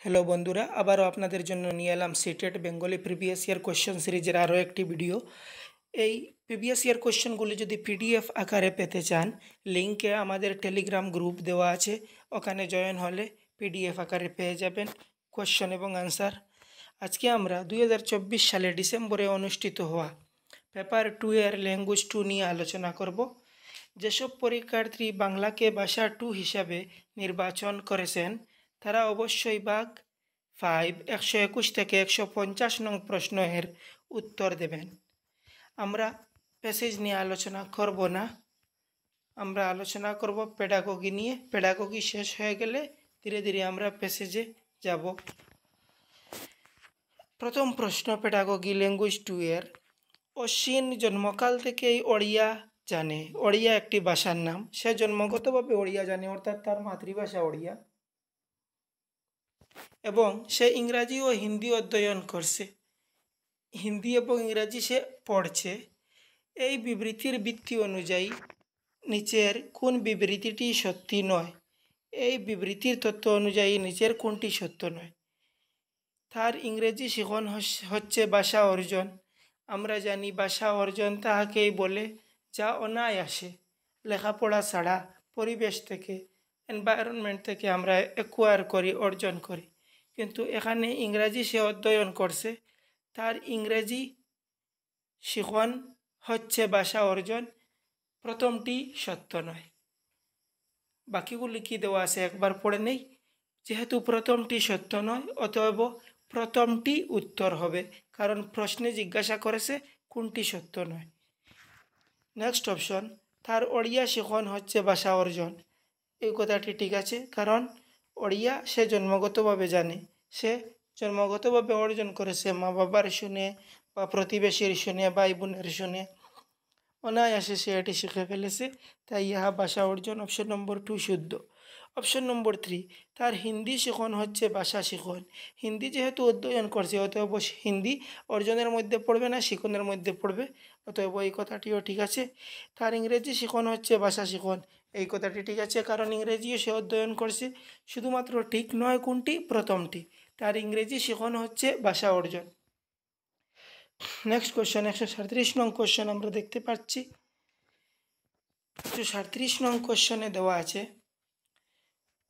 Hello বন্ধুরা, আবারও আপনাদের জন্য নিয়ে এলাম CTET Bengali previous year question সিরিজের আরও একটি ভিডিও। এই প্রিভিয়াস ইয়ার কোশ্চেনগুলি যদি পিডিএফ আকারে পেতে চান, লিঙ্কে আমাদের টেলিগ্রাম গ্রুপ দেওয়া আছে, ওখানে জয়েন হলে পিডিএফ আকারে পেয়ে যাবেন কোশ্চেন এবং আনসার। আজকে আমরা 2024 সালে ডিসেম্বরে অনুষ্ঠিত হওয়া পেপার 2 এর ল্যাঙ্গুয়েজ 2 নিয়ে আলোচনা করব। যেসব পরীক্ষার্থী বাংলাকে ভাষা 2 হিসাবে নির্বাচন করেছেন তারা অবশ্যই ভাগ 5 121 থেকে 150 নং প্রশ্নের উত্তর দেবেন। আমরা প্যাসেজ নিয়ে আলোচনা করব না, আমরা আলোচনা করব পেডাগোগি নিয়ে। পেডাগোগি শেষ হয়ে গেলে ধীরে ধীরে আমরা প্যাসেজে যাব। প্রথম প্রশ্ন পেডাগোগি ল্যাঙ্গুয়েজ 2 এর। অশ্বিন জন্মকাল থেকেই ওড়িয়া জানে। ওড়িয়া একটি ভাষার নাম। সে জন্মগতভাবে ওড়িয়া জানে, অর্থাৎ তার মাতৃভাষা ওড়িয়া, এবং সে ইংরাজি ও হিন্দি অধ্যয়ন করছে। হিন্দি এবং ইংরাজি সে পড়ছে। এই বিবৃতির ভিত্তি অনুযায়ী নিচের কোন বিবৃতিটি সত্যি নয়? এই বিবৃতির তথ্য অনুযায়ী নিচের কোনটি সত্য নয়? তার ইংরেজি শিখন হচ্ছে ভাষা অর্জন। আমরা জানি ভাষা অর্জন তাহাকেই বলে যা অনায়াসে লেখাপড়া ছাড়া পরিবেশ থেকে, এনভায়রনমেন্ট থেকে আমরা অ্যাকোয়ার করি, অর্জন করি। কিন্তু এখানে ইংরাজি সে অধ্যয়ন করছে, তার ইংরেজি শিখন হচ্ছে ভাষা অর্জন। প্রথমটি সত্য নয়। বাকিগুলি কি দেওয়া আছে একবার পড়ে নেই। যেহেতু প্রথমটি সত্য নয়, অতএব প্রথমটি উত্তর হবে, কারণ প্রশ্নে জিজ্ঞাসা করেছে কোনটি সত্য নয়। নেক্সট অপশন, তার ওড়িয়া শিখন হচ্ছে ভাষা অর্জন। এই কথাটি ঠিক আছে, কারণ ওড়িয়া সে জন্মগতভাবে জানে, সে জন্মগতভাবে অর্জন করেছে মা বাবার শুনে বা প্রতিবেশীর শুনে, ভাই বোনের শুনে, অনায়াসে সে এটি শিখে ফেলেছে, তাই ইহা ভাষা অর্জন। অপশন নম্বর 2 শুদ্ধ। অপশন নম্বর 3, তার হিন্দি শিখন হচ্ছে ভাষা শিখন। হিন্দি যেহেতু অধ্যয়ন করছে, অতএব হিন্দি অর্জনের মধ্যে পড়বে না, শিখনের মধ্যে পড়বে, অতএব এই কথাটিও ঠিক আছে। তার ইংরেজি শিখন হচ্ছে ভাষা শিখন। এই কথাটি ঠিক আছে, কারণ ইংরেজিও সে অধ্যয়ন করছে। শুধুমাত্র ঠিক নয় কোনটি? প্রথমটি। তার ইংরেজি শিখন হচ্ছে ভাষা অর্জন। নেক্সট কোশ্চেন, 137 নং কোশ্চেন আমরা দেখতে পাচ্ছি। 137 নং কোশ্চেনে দেওয়া আছে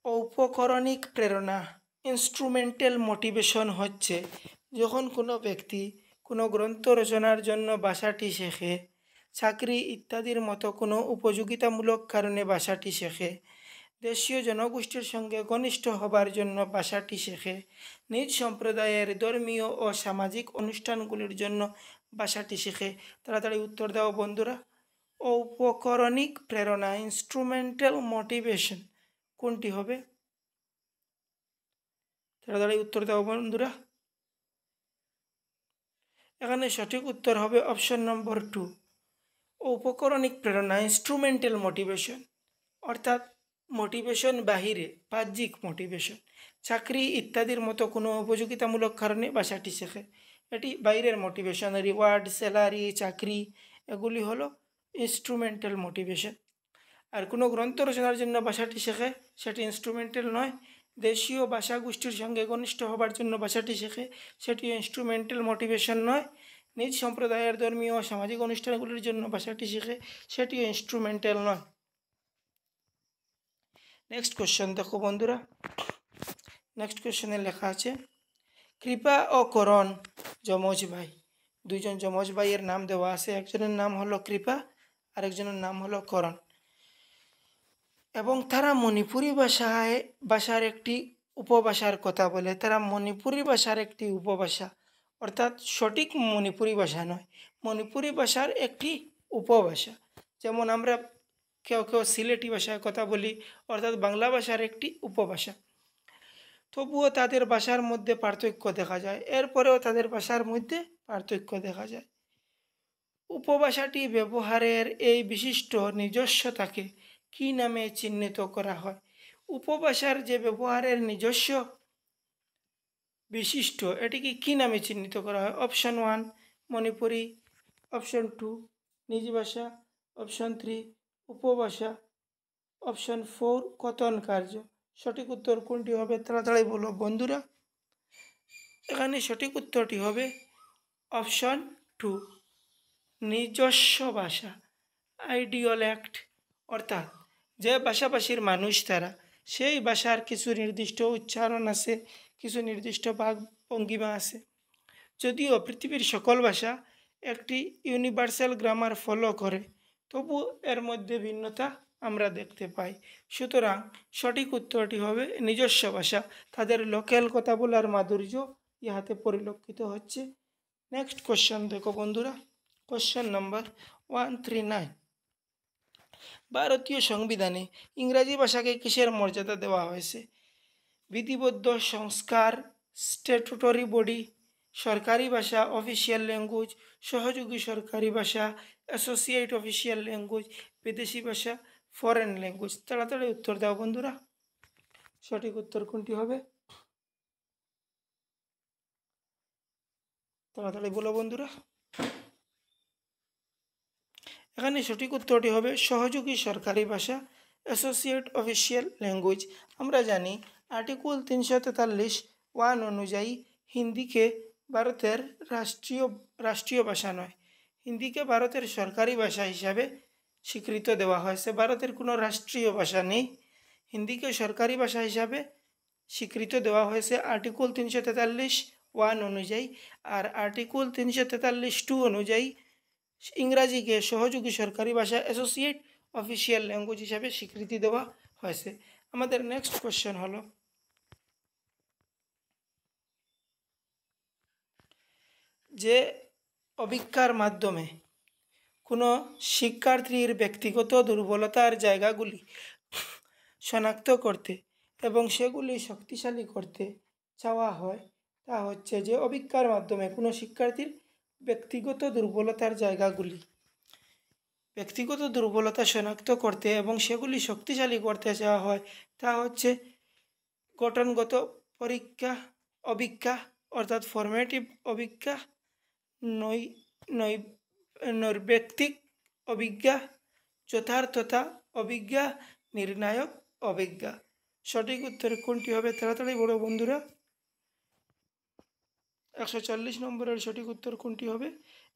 ঔপকরণিক প্রেরণা, ইনস্ট্রুমেন্টাল মোটিভেশন হচ্ছে যখন কোনো ব্যক্তি কোনো গ্রন্থ রচনার জন্য ভাষাটি শেখে, চাকরি ইত্যাদির মতো কোনো উপযোগিতামূলক কারণে ভাষাটি শেখে, দেশীয় জনগোষ্ঠীর সঙ্গে ঘনিষ্ঠ হবার জন্য ভাষাটি শেখে, নিজ সম্প্রদায়ের ধর্মীয় ও সামাজিক অনুষ্ঠানগুলির জন্য ভাষাটি শেখে। তাড়াতাড়ি উত্তর দাও বন্ধুরা। ঔপকরণিক প্রেরণা, ইনস্ট্রুমেন্টাল মোটিভেশন কোনটি হবে? তাড়াতাড়ি উত্তর দাও বন্ধুরা। এখানে সঠিক উত্তর হবে অপশন নম্বর 2, ঔপকরণিক প্রেরণা, ইনস্ট্রুমেন্টাল মোটিভেশন, অর্থাৎ মোটিভেশন বাহিরে, বাহ্যিক মোটিভেশন, চাকরি ইত্যাদির মতো কোনো উপযোগিতামূলক কারণে ভাষাটি শেখে। এটি বাইরের মোটিভেশন, রিওয়ার্ড, স্যালারি, চাকরি, এগুলি হলো ইনস্ট্রুমেন্টাল মোটিভেশন। আর কোনো গ্রন্থ রচনার জন্য ভাষাটি শেখে, সেটি ইনস্ট্রুমেন্টাল নয়। দেশীয় ভাষা গোষ্ঠীর সঙ্গে ঘনিষ্ঠ হবার জন্য ভাষাটি শেখে, সেটিও ইনস্ট্রুমেন্টাল মোটিভেশন নয়। নিজ সম্প্রদায়ের ধর্মীয় ও সামাজিক অনুষ্ঠানগুলির জন্য ভাষাটি শেখে, সেটিও ইনস্ট্রুমেন্টাল নয়। নেক্সট কোশ্চেন দেখো বন্ধুরা। নেক্সট কোশ্চেনে লেখা আছে কৃপা ও করণ যমজ ভাই। দুইজন যমজ ভাইয়ের নাম দেওয়া আছে, একজনের নাম হলো কৃপা, আরেকজনের নাম হলো করণ, এবং তারা মণিপুরি ভাষার একটি উপভাষার কথা বলে। তারা মণিপুরি ভাষার একটি উপভাষা, অর্থাৎ সঠিক মণিপুরি ভাষা নয়, মণিপুরি ভাষার একটি উপভাষা। যেমন আমরা কেউ কেউ সিলেটি ভাষায় কথা বলি, অর্থাৎ বাংলা ভাষার একটি উপভাষা। তবুও তাদের ভাষার মধ্যে পার্থক্য দেখা যায়, এরপরেও তাদের ভাষার মধ্যে পার্থক্য দেখা যায়। উপভাষাটি ব্যবহারের এই বিশিষ্ট নিজস্বতাকে কী নামে চিহ্নিত করা হয়? উপভাষার যে ব্যবহারের নিজস্ব বিশিষ্ট, এটিকে কী নামে চিহ্নিত করা হয়? অপশন 1 মণিপুরি, অপশন 2 নিজ ভাষা, অপশন 3 উপভাষা, অপশন 4 কথন কার্য। সঠিক উত্তর কোনটি হবে? তাড়াতাড়ি বলো বন্ধুরা। এখানে সঠিক উত্তরটি হবে অপশন 2, নিজস্ব ভাষা, আইডিওলেক্ট, অর্থাৎ যে ভাষাভাষীর মানুষ তারা সেই ভাষার কিছু নির্দিষ্ট উচ্চারণ আছে, কিছু নির্দিষ্ট ভাগ ভঙ্গিমা আছে। যদিও পৃথিবীর সকল ভাষা একটি ইউনিভার্সাল গ্রামার ফলো করে, তবু এর মধ্যে ভিন্নতা আমরা দেখতে পাই। সুতরাং সঠিক উত্তরটি হবে নিজস্ব ভাষা, তাদের লোকাল কথা বলার মাধুর্য ইহাতে পরিলক্ষিত হচ্ছে। নেক্সট কোশ্চেন দেখো বন্ধুরা, কোশ্চেন নম্বর 139। ভারতীয় সংবিধানে ইংরাজি ভাষাকে কিসের মর্যাদা দেওয়া হয়েছে? বিধিবদ্ধ সংস্কার, স্ট্যাটুটরি বডি, সরকারি ভাষা, অফিসিয়াল ল্যাঙ্গুয়েজ, সহযোগী সরকারি ভাষা, অ্যাসোসিয়েট অফিসিয়াল ল্যাঙ্গুয়েজ, বিদেশি ভাষা, ফরেন ল্যাঙ্গুয়েজ। তাড়াতাড়ি উত্তর দাও বন্ধুরা, সঠিক উত্তর কোনটি হবে? তাড়াতাড়ি বলো বন্ধুরা। এখানে সঠিক উত্তরটি হবে সহযোগী সরকারি ভাষা, অ্যাসোসিয়েট অফিসিয়াল ল্যাঙ্গুয়েজ। আমরা জানি আর্টিকেল 343(1) অনুযায়ী হিন্দিকে ভারতের রাষ্ট্রীয় ভাষা নয়, হিন্দিকে ভারতের সরকারি ভাষা হিসাবে স্বীকৃত দেওয়া হয়েছে। ভারতের কোনো রাষ্ট্রীয় ভাষা নেই, হিন্দিকে সরকারি ভাষা হিসাবে স্বীকৃত দেওয়া হয়েছে আর্টিকেল 343(1) অনুযায়ী। আর আর্টিকেল 343(2) অনুযায়ী ইংরাজিকে সহযোগী সরকারি ভাষা, অ্যাসোসিয়েট অফিসিয়াল ল্যাঙ্গুয়েজ হিসাবে স্বীকৃতি দেওয়া হয়েছে। আমাদের নেক্সট কোশ্চেন হলো, যে অভিজ্ঞার মাধ্যমে কোনো শিক্ষার্থীর ব্যক্তিগত দুর্বলতার জায়গাগুলি শনাক্ত করতে এবং সেগুলি শক্তিশালী করতে চাওয়া হয়, তা হচ্ছে যে অভিজ্ঞার মাধ্যমে কোনো শিক্ষার্থীর ব্যক্তিগত দুর্বলতার জায়গাগুলি, ব্যক্তিগত দুর্বলতা শনাক্ত করতে এবং সেগুলি শক্তিশালী করতে চাওয়া হয়, তা হচ্ছে গঠনগত পরীক্ষা অভিজ্ঞা অর্থাৎ ফর্মেটিভ অভিজ্ঞা, নৈর্ব্যক্তিক অভিজ্ঞা, যথার্থতা অভিজ্ঞা, নির্ণায়ক অভিজ্ঞা। সঠিক উত্তর কোনটি হবে? তাড়াতাড়ি বলো বন্ধুরা, 140 নম্বরের সঠিক উত্তর কোনটি হবে?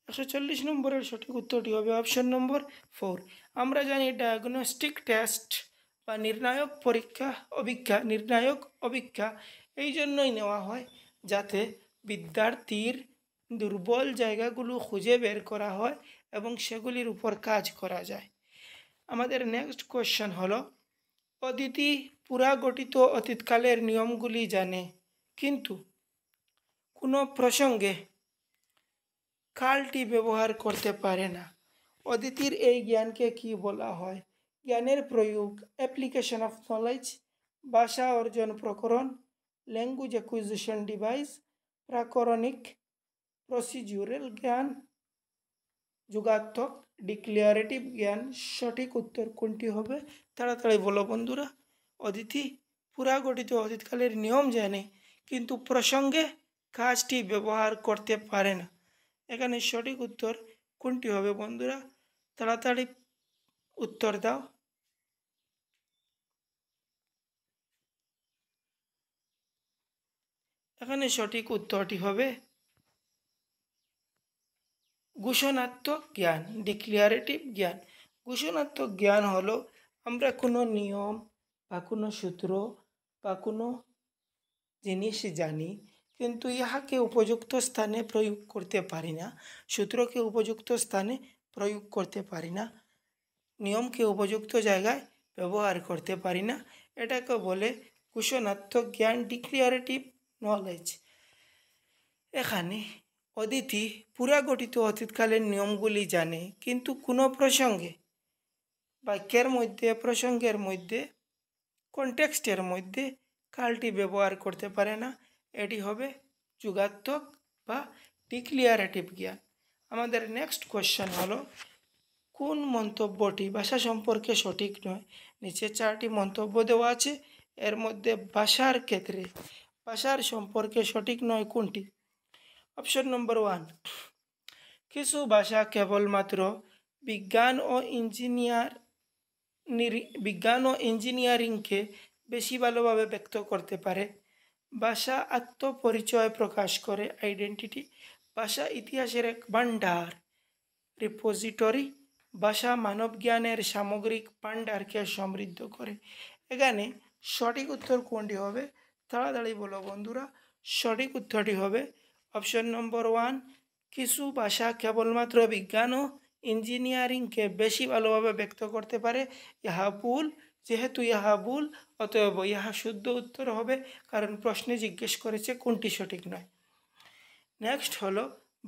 140 নম্বরের সঠিক উত্তরটি হবে অপশন নম্বর 4। আমরা জানি ডায়াগনস্টিক টেস্ট বা নির্ণায়ক অভিজ্ঞা এই জন্যই নেওয়া হয় যাতে বিদ্যার্থীর দুর্বল জায়গাগুলো খুঁজে বের করা হয় এবং সেগুলির উপর কাজ করা যায়। আমাদের নেক্সট কোশ্চেন হলো, অদিতি পুরাগঠিত অতীতকালের নিয়মগুলি জানে কিন্তু কোনো প্রসঙ্গে কালটি ব্যবহার করতে পারে না। অদিতির এই জ্ঞানকে কি বলা হয়? জ্ঞানের প্রয়োগ, অ্যাপ্লিকেশন অফ নলেজ, ভাষা অর্জন প্রকরণ, ল্যাঙ্গুয়েজ অ্যাকুইজিশন ডিভাইস, প্রাকরণিক প্রসিডিউরাল জ্ঞান, যুগাত্মক ডিক্লিয়ারেটিভ জ্ঞান। সঠিক উত্তর কোনটি হবে? তাড়াতাড়ি বলো বন্ধুরা। অদিতি পুরাগঠিত অতীতকালের নিয়ম জানে কিন্তু প্রসঙ্গে কাজটি ব্যবহার করতে পারে না। এখানে সঠিক উত্তর কোনটি হবে বন্ধুরা? তাড়াতাড়ি উত্তর দাও। এখানে সঠিক উত্তরটি হবে ঘোষণাত্মক জ্ঞান, ডিক্লিয়ারেটিভ জ্ঞান। ঘোষণাত্মক জ্ঞান হলো আমরা কোনো নিয়ম বা কোনো সূত্র বা কোনো জিনিস জানি কিন্তু ইহাকে উপযুক্ত স্থানে প্রয়োগ করতে পারি না, সূত্রকে উপযুক্ত স্থানে প্রয়োগ করতে পারি না, নিয়মকে উপযুক্ত জায়গায় ব্যবহার করতে পারি না, এটাকে বলে ঘোষণাত্মক জ্ঞান, ডিক্লিয়ারেটিভ নলেজ। এখানে অদিতি পুরাগঠিত অতীতকালের নিয়মগুলি জানে কিন্তু কোনো প্রসঙ্গে, বাক্যের মধ্যে, প্রসঙ্গের মধ্যে, কনটেক্সটের মধ্যে কালটি ব্যবহার করতে পারে না। এটি হবে যুগাত্মক বা ডিক্লিয়ারেটিভ জ্ঞান। আমাদের নেক্সট কোশ্চেন হলো, কোন মন্তব্যটি ভাষা সম্পর্কে সঠিক নয়? নিচে 4টি মন্তব্য দেওয়া আছে, এর মধ্যে ভাষার ক্ষেত্রে ভাষার সম্পর্কে সঠিক নয় কোনটি? অপশন নম্বর 1, কিছু ভাষা কেবলমাত্র বিজ্ঞান ও ইঞ্জিনিয়ারিংকে বেশি ভালোভাবে ব্যক্ত করতে পারে। ভাষা আত্মপরিচয় প্রকাশ করে, আইডেন্টিটি। ভাষা ইতিহাসের এক ভাণ্ডার, রিপোজিটরি। ভাষা মানবজ্ঞানের সামগ্রিক ভাণ্ডারকে সমৃদ্ধ করে। এখানে সঠিক উত্তর কোনটি হবে? তাড়াতাড়ি বলো বন্ধুরা। সঠিক উত্তরটি হবে অপশন নম্বর 1। কিছু ভাষা কেবলমাত্র বিজ্ঞান ও ইঞ্জিনিয়ারিংকে বেশি ভালোভাবে ব্যক্ত করতে পারে। ইহা ভুল। যেহেতু ইহা ভুল, অতএব ইহা শুদ্ধ উত্তর হবে, কারণ প্রশ্নে জিজ্ঞেস করেছে কোনটি সঠিক নয়। নেক্সট হলো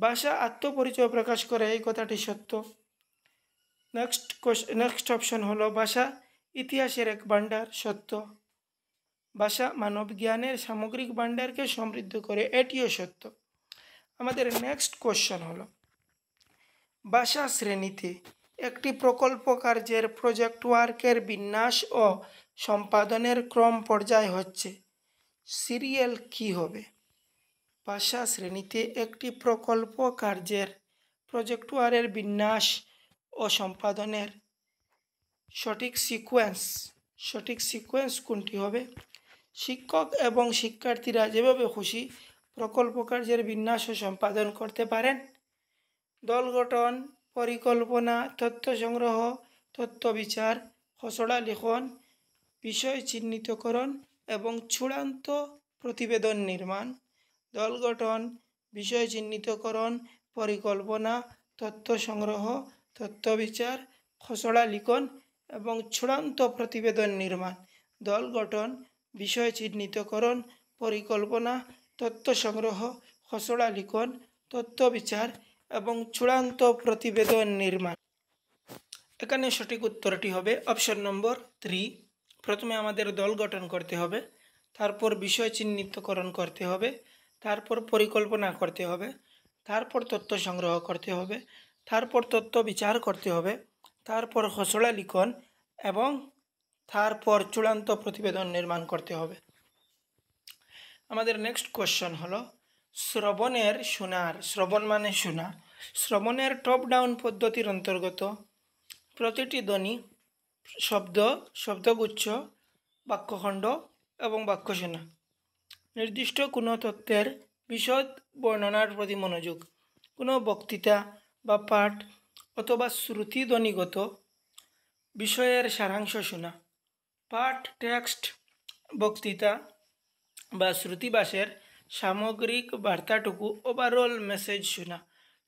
ভাষা আত্মপরিচয় প্রকাশ করে, এই কথাটি সত্য। নেক্সট অপশন হলো ভাষা ইতিহাসের এক ভাণ্ডার, সত্য। ভাষা মানব জ্ঞানের সামগ্রিক ভাণ্ডারকে সমৃদ্ধ করে, এটিও সত্য। আমাদের নেক্সট কোশ্চেন হলো ভাষা শ্রেণীতে একটি প্রকল্প কার্যের প্রজেক্ট ওয়ার্কের বিন্যাস ও সম্পাদনের ক্রম পর্যায় হচ্ছে, সিরিয়াল কি হবে? ভাষা শ্রেণীতে একটি প্রকল্প কার্যের প্রজেক্ট ওয়ার্কের বিন্যাস ও সম্পাদনের সঠিক সিকোয়েন্স কোনটি হবে? শিক্ষক এবং শিক্ষার্থীরা যেভাবে খুশি প্রকল্প কার্যের বিন্যাস ও সম্পাদন করতে পারেন। দল গঠন, পরিকল্পনা, তথ্য সংগ্রহ, তথ্য বিচার, খসড়া লিখন, বিষয় চিহ্নিতকরণ এবং চূড়ান্ত প্রতিবেদন নির্মাণ। দল গঠন, বিষয় চিহ্নিতকরণ, পরিকল্পনা, তথ্য সংগ্রহ, তথ্য বিচার, খসড়া লিখন এবং চূড়ান্ত প্রতিবেদন নির্মাণ। দল গঠন, বিষয় চিহ্নিতকরণ, পরিকল্পনা, তথ্য সংগ্রহ, খসড়া লিখন, তথ্য বিচার এবং চূড়ান্ত প্রতিবেদন নির্মাণ। এখানে সঠিক উত্তরটি হবে অপশন নম্বর 3। প্রথমে আমাদের দল গঠন করতে হবে, তারপর বিষয় চিহ্নিতকরণ করতে হবে, তারপর পরিকল্পনা করতে হবে, তারপর তথ্য সংগ্রহ করতে হবে, তারপর তথ্য বিচার করতে হবে, তারপর খসড়া লিখন এবং তারপর চূড়ান্ত প্রতিবেদন নির্মাণ করতে হবে। আমাদের নেক্সট কোশ্চেন হলো শ্রবণ মানে শোনা, শ্রবণের টপ ডাউন পদ্ধতির অন্তর্গত প্রতিটি ধ্বনি, শব্দগুচ্ছ, বাক্যখণ্ড এবং বাক্য শোনা। নির্দিষ্ট কোনো তথ্যের বিশদ বর্ণনার প্রতি মনোযোগ। কোনো বক্তৃতা বা পাঠ অথবা শ্রুতিধ্বনিগত বিষয়ের সারাংশ শোনা। পাঠ, টেক্সট, বক্তৃতা বা শ্রুতিবাসের সামগ্রিক বার্তাটুকু, ওভারঅল মেসেজ শোনা।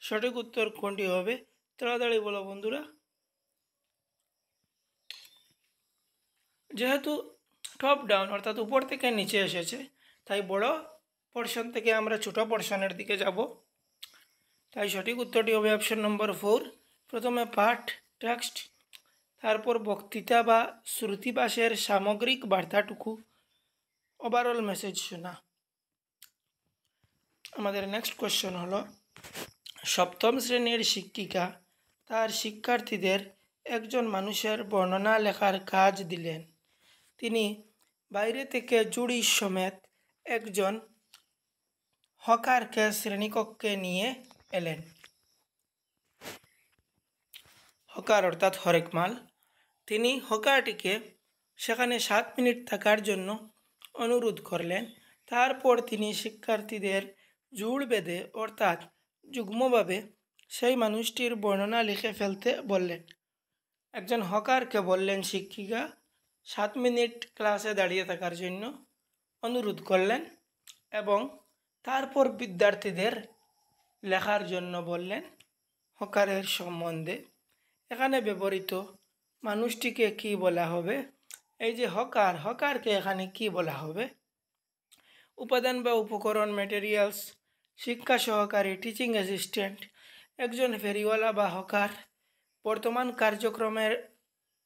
সঠিক উত্তর কোনটি হবে? তাড়াতাড়ি বলো বন্ধুরা। যেহেতু টপ ডাউন অর্থাৎ উপর থেকে নিচে এসেছে, তাই বড় পোর্শন থেকে আমরা ছোট পোর্শনের দিকে যাব, তাই সঠিক উত্তরটি হবে অপশন নম্বর 4। প্রথমে পাঠ, টেক্সট, তারপর বক্তৃতা বা শ্রুতিবাসের সামগ্রিক বার্তাটুকু, ওভারঅল মেসেজ শোনা। আমাদের নেক্সট কোশ্চেন হলো সপ্তম শ্রেণীর শিক্ষিকা তার শিক্ষার্থীদের একজন মানুষের বর্ণনা লেখার কাজ দিলেন। তিনি বাইরে থেকে জুড়ি সমেত একজন হকারকে শ্রেণীকক্ষে নিয়ে এলেন। হকার অর্থাৎ হরেকমাল। তিনি হকারটিকে সেখানে 7 মিনিট থাকার জন্য অনুরোধ করলেন। তারপর তিনি শিক্ষার্থীদের জুড় বেঁধে অর্থাৎ যুগ্মভাবে সেই মানুষটির বর্ণনা লিখে ফেলতে বললেন। একজন হকারকে বললেন শিক্ষিকা 7 মিনিট ক্লাসে দাঁড়িয়ে থাকার জন্য অনুরোধ করলেন এবং তারপর বিদ্যার্থীদের লেখার জন্য বললেন হকারের সম্বন্ধে। এখানে ব্যবহৃত মানুষটিকে কি বলা হবে? এই যে হকারকে এখানে কি বলা হবে? উপাদান বা উপকরণ, ম্যাটেরিয়ালস, শিক্ষা সহকারী, টিচিং অ্যাসিস্ট্যান্ট, একজন ফেরিওয়ালা বা হকার, বর্তমান কার্যক্রমের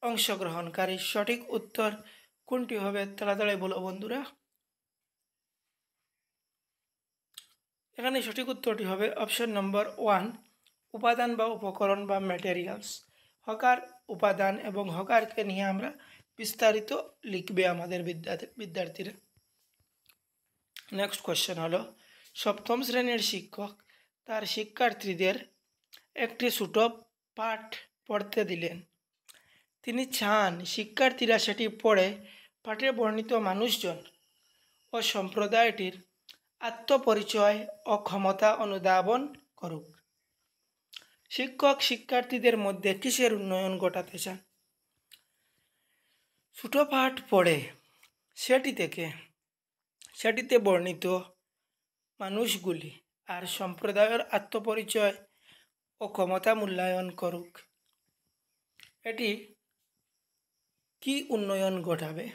অংশগ্রহণকারী। সঠিক উত্তর কোনটি হবে? তাড়াতাড়ি বলো বন্ধুরা। এখানে সঠিক উত্তরটি হবে অপশন নম্বর 1, উপাদান বা উপকরণ বা ম্যাটেরিয়ালস। হকার, উপাদান এবং হকারকে নিয়ে আমরা বিস্তারিত লিখবে আমাদের বিদ্যার্থীরা। নেক্সট কোশ্চেন হলো সপ্তম শ্রেণীর শিক্ষক তার শিক্ষার্থীদের একটি ছোট পাঠ পড়তে দিলেন। তিনি চান শিক্ষার্থীরা সেটি পড়ে পাঠে বর্ণিত মানুষজন ও সম্প্রদায়টির আত্মপরিচয় ও ক্ষমতা অনুধাবন করুক। শিক্ষক শিক্ষার্থীদের মধ্যে কিসের উন্নয়ন ঘটাতে চান? ছোট পাঠ পড়ে সেটিতে বর্ণিত মানুষগুলি আর সম্প্রদায়ের আত্মপরিচয় ও ক্ষমতা মূল্যায়ন করুক। এটি কি উন্নয়ন ঘটাবে?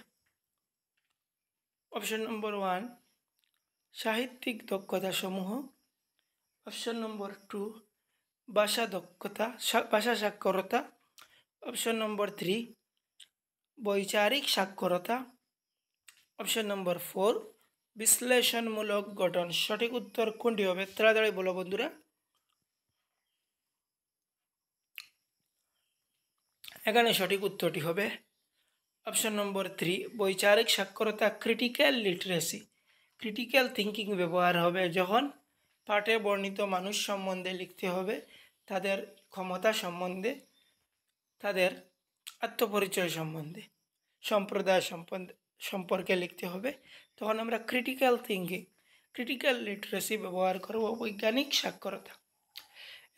অপশন নম্বর 1 সাহিত্যিক দক্ষতা সমূহ, অপশন নম্বর 2 ভাষা সাক্ষরতা, অপশন নম্বর 3 বৈচারিক সাক্ষরতা, অপশন নম্বর 4 বিশ্লেষণমূলক গঠন। সঠিক উত্তর কোনটি হবে? তাড়াতাড়ি বলো বন্ধুরা। এখানে সঠিক উত্তরটি হবে অপশন নম্বর 3 বৈচারিক সাক্ষরতা। ক্রিটিক্যাল থিঙ্কিং ব্যবহার হবে যখন পাঠে বর্ণিত মানুষ সম্বন্ধে লিখতে হবে, তাদের ক্ষমতা সম্বন্ধে, তাদের আত্মপরিচয় সম্বন্ধে, সম্প্রদায় সম্পর্কে লিখতে হবে, তখন আমরা ক্রিটিক্যাল লিটারেসি ব্যবহার করব, বৈজ্ঞানিক সাক্ষরতা।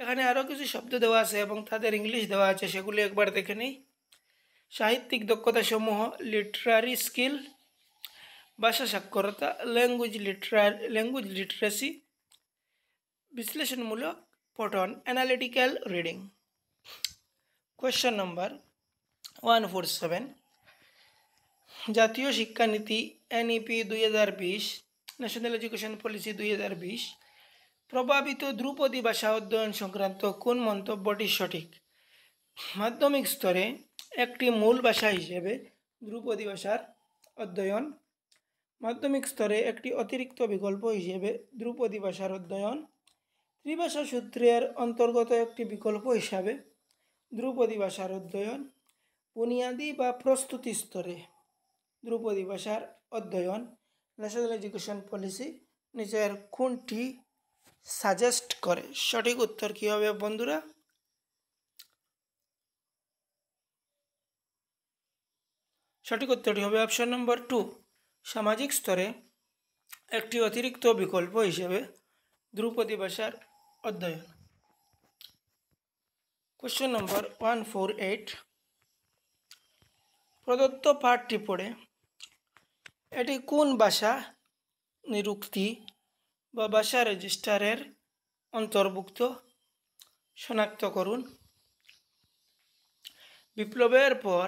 এখানে আরও কিছু শব্দ দেওয়া আছে এবং তাদের ইংলিশ দেওয়া আছে, সেগুলি একবার দেখে নেই। সাহিত্যিক দক্ষতা সমূহ লিটারারি স্কিল, ভাষা সাক্ষরতা ল্যাঙ্গুয়েজ লিটারেসি, বিশ্লেষণমূলক পঠন অ্যানালিটিক্যাল রিডিং। কোয়েশ্চন নম্বর 147 জাতীয় শিক্ষানীতি NEP 2020 ন্যাশনাল এডুকেশন পলিসি 2020 প্রভাবিত ধ্রুপদী ভাষা অধ্যয়ন সংক্রান্ত কোন মন্তব্যটি সঠিক? মাধ্যমিক স্তরে একটি মূল ভাষা হিসেবে ধ্রুপদী ভাষার অধ্যয়ন, মাধ্যমিক স্তরে একটি অতিরিক্ত বিকল্প হিসেবে ধ্রুপদী ভাষার অধ্যয়ন, ত্রিভাষা সূত্রের অন্তর্গত একটি বিকল্প হিসাবে ধ্রুপদী ভাষার অধ্যয়ন, বুনিয়াদী বা প্রস্তুতি স্তরে ধ্রুপদী ভাষার অধ্যয়ন। ন্যাশনাল এডুকেশন পলিসি নিচের কোনটি সাজেস্ট করে? সঠিক উত্তর কী হবে বন্ধুরা? সঠিক উত্তরটি হবে অপশন নম্বর 2 সামাজিক স্তরে একটি অতিরিক্ত বিকল্প হিসেবে ধ্রুপদী ভাষার অধ্যয়ন। কোশ্চেন নম্বর 148 প্রদত্ত পাঠটি পড়ে এটি কোন ভাষা নিরুক্তি বা ভাষা রেজিস্টারের অন্তর্ভুক্ত শনাক্ত করুন। বিপ্লবের পর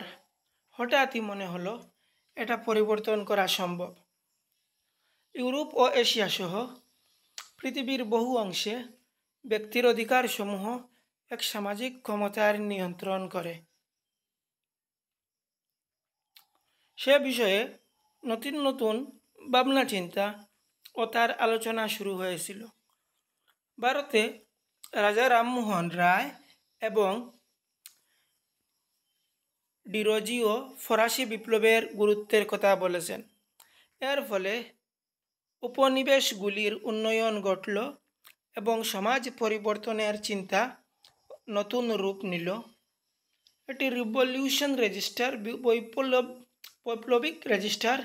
হঠাৎই মনে হলো এটা পরিবর্তন করা সম্ভব। ইউরোপ ও এশিয়া সহ পৃথিবীর বহু অংশে ব্যক্তির অধিকার সমূহ এক সামাজিক ক্ষমতার নিয়ন্ত্রণ করে। সে বিষয়ে নতুন নতুন ভাবনা চিন্তা ও তার আলোচনা শুরু হয়েছিল। ভারতে রাজা রামমোহন রায় এবং ডিরোজিও ফরাসি বিপ্লবের গুরুত্বের কথা বলেছেন। এর ফলে উপনিবেশগুলির উন্নয়ন ঘটল এবং সমাজ পরিবর্তনের চিন্তা নতুন রূপ নিল। এটি রিভলিউশন রেজিস্টার, বৈপ্লবিক রেজিস্টার,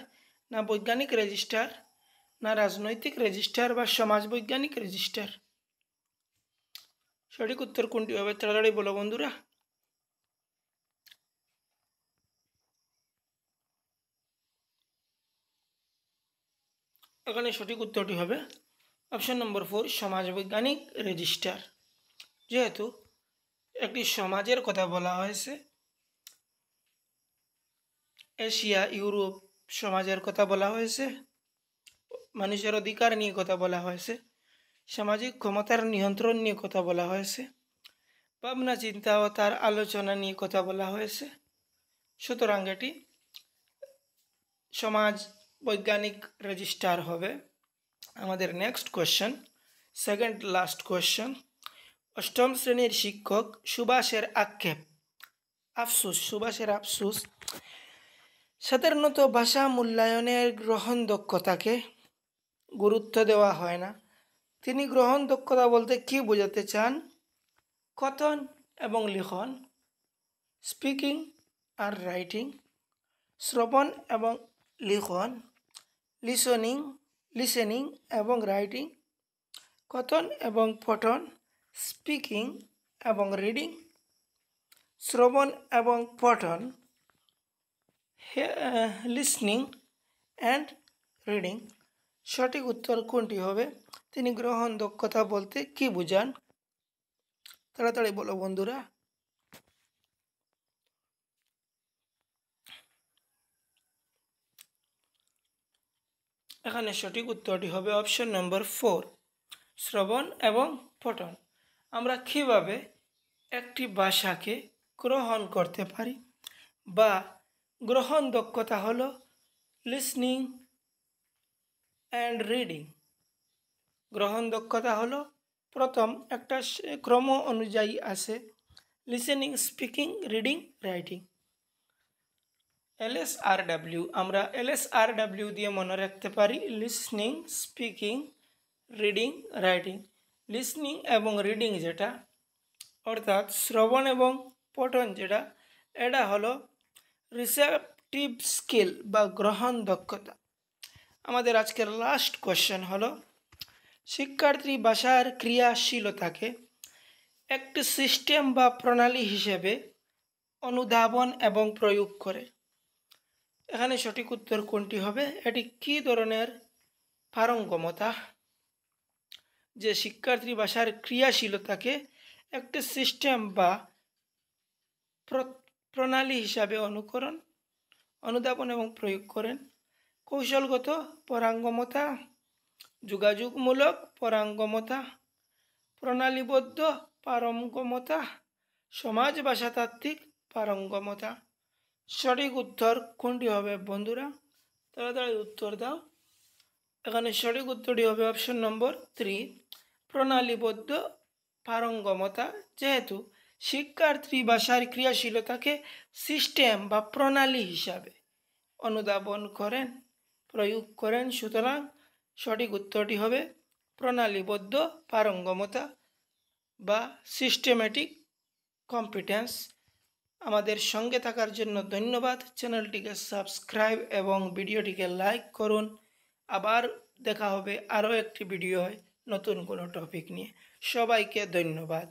না বৈজ্ঞানিক রেজিস্টার, না রাজনৈতিক রেজিস্টার বা সমাজবৈজ্ঞানিক রেজিস্টার? সঠিক উত্তর কোনটি হবে? তাড়াতাড়ি বলো বন্ধুরা। এখানে সঠিক উত্তরটি হবে অপশন নম্বর 4 সমাজবৈজ্ঞানিক রেজিস্টার। যেহেতু একটি সমাজের কথা বলা হয়েছে, এশিয়া ইউরোপ সমাজের কথা বলা হয়েছে, মানুষের অধিকার নিয়ে কথা বলা হয়েছে, সামাজিক ক্ষমতার নিয়ন্ত্রণ নিয়ে কথা বলা হয়েছে, ভাবনা চিন্তা ও তার আলোচনা নিয়ে কথা বলা হয়েছে, সুতরাং এটি সমাজ বৈজ্ঞানিক রেজিস্টার হবে। আমাদের next question, second last question. অষ্টম শ্রেণীর শিক্ষক সুভাষের আফসোস সাধারণত ভাষা মূল্যায়নের গ্রহণ দক্ষতাকে গুরুত্ব দেওয়া হয় না। তিনি গ্রহণ দক্ষতা বলতে কি বোঝাতে চান? কথন এবং লিখন, স্পিকিং আর রাইটিং, শ্রবণ এবং লিখন, লিসেনিং এবং রাইটিং, কথন এবং পঠন, স্পিকিং এবং রিডিং, শ্রবণ এবং পঠন, লিসনিং অ্যান্ড রিডিং। সঠিক উত্তর কোনটি হবে? তিনি গ্রহণ দক্ষতা বলতে কি বুঝান? তাড়াতাড়ি বলো বন্ধুরা। এখানে সঠিক উত্তরটি হবে অপশন নম্বর 4, শ্রবণ এবং পঠন। আমরা কীভাবে একটি ভাষাকে গ্রহণ করতে পারি, বা গ্রহণ দক্ষতা হলো লিসনিং অ্যান্ড রিডিং। গ্রহণ দক্ষতা হলো প্রথম একটা ক্রম অনুযায়ী আসে, listening, speaking, reading, writing. LSRW, আমরা LSRW দিয়ে মনে রাখতে পারি listening, speaking, reading, writing. Listening এবং রিডিং যেটা, অর্থাৎ শ্রবণ এবং পঠন যেটা, এটা হলো রিসেপটিভ স্কিল বা গ্রহণ দক্ষতা। আমাদের আজকের লাস্ট কোশ্চেন হলো, শিক্ষার্থী ভাষার ক্রিয়াশীলতাকে একটি সিস্টেম বা প্রণালী হিসেবে অনুধাবন এবং প্রয়োগ করে। এখানে সঠিক উত্তর কোনটি হবে? এটি কী ধরনের পারঙ্গমতা যে শিক্ষার্থী ভাষার ক্রিয়াশীলতাকে একটি সিস্টেম বা প্রণালী হিসাবে অনুধাবন এবং প্রয়োগ করেন? কৌশলগত পারঙ্গমতা, যোগাযোগমূলক পারঙ্গমতা, প্রণালীবদ্ধ পারঙ্গমতা, সমাজ ভাষাতাত্ত্বিক পারঙ্গমতা। সঠিক উত্তর কোনটি হবে বন্ধুরা? তাড়াতাড়ি উত্তর দাও। এখানে সঠিক উত্তরটি হবে অপশন নম্বর 3, প্রণালীবদ্ধ পারঙ্গমতা। যেহেতু শিক্ষার্থী ভাষার ক্রিয়াশীলতাকে সিস্টেম বা প্রণালী হিসাবে অনুধাবন করেন, প্রয়োগ করেন, সুতরাং সঠিক উত্তরটি হবে প্রণালীবদ্ধ পারঙ্গমতা বা সিস্টেমেটিক কম্পিটেন্স। আমাদের সঙ্গে থাকার জন্য ধন্যবাদ। চ্যানেলটিকে সাবস্ক্রাইব এবং ভিডিওটিকে লাইক করুন। আবার দেখা হবে আরও একটি ভিডিওয় নতুন কোনো টপিক নিয়ে। সবাইকে ধন্যবাদ।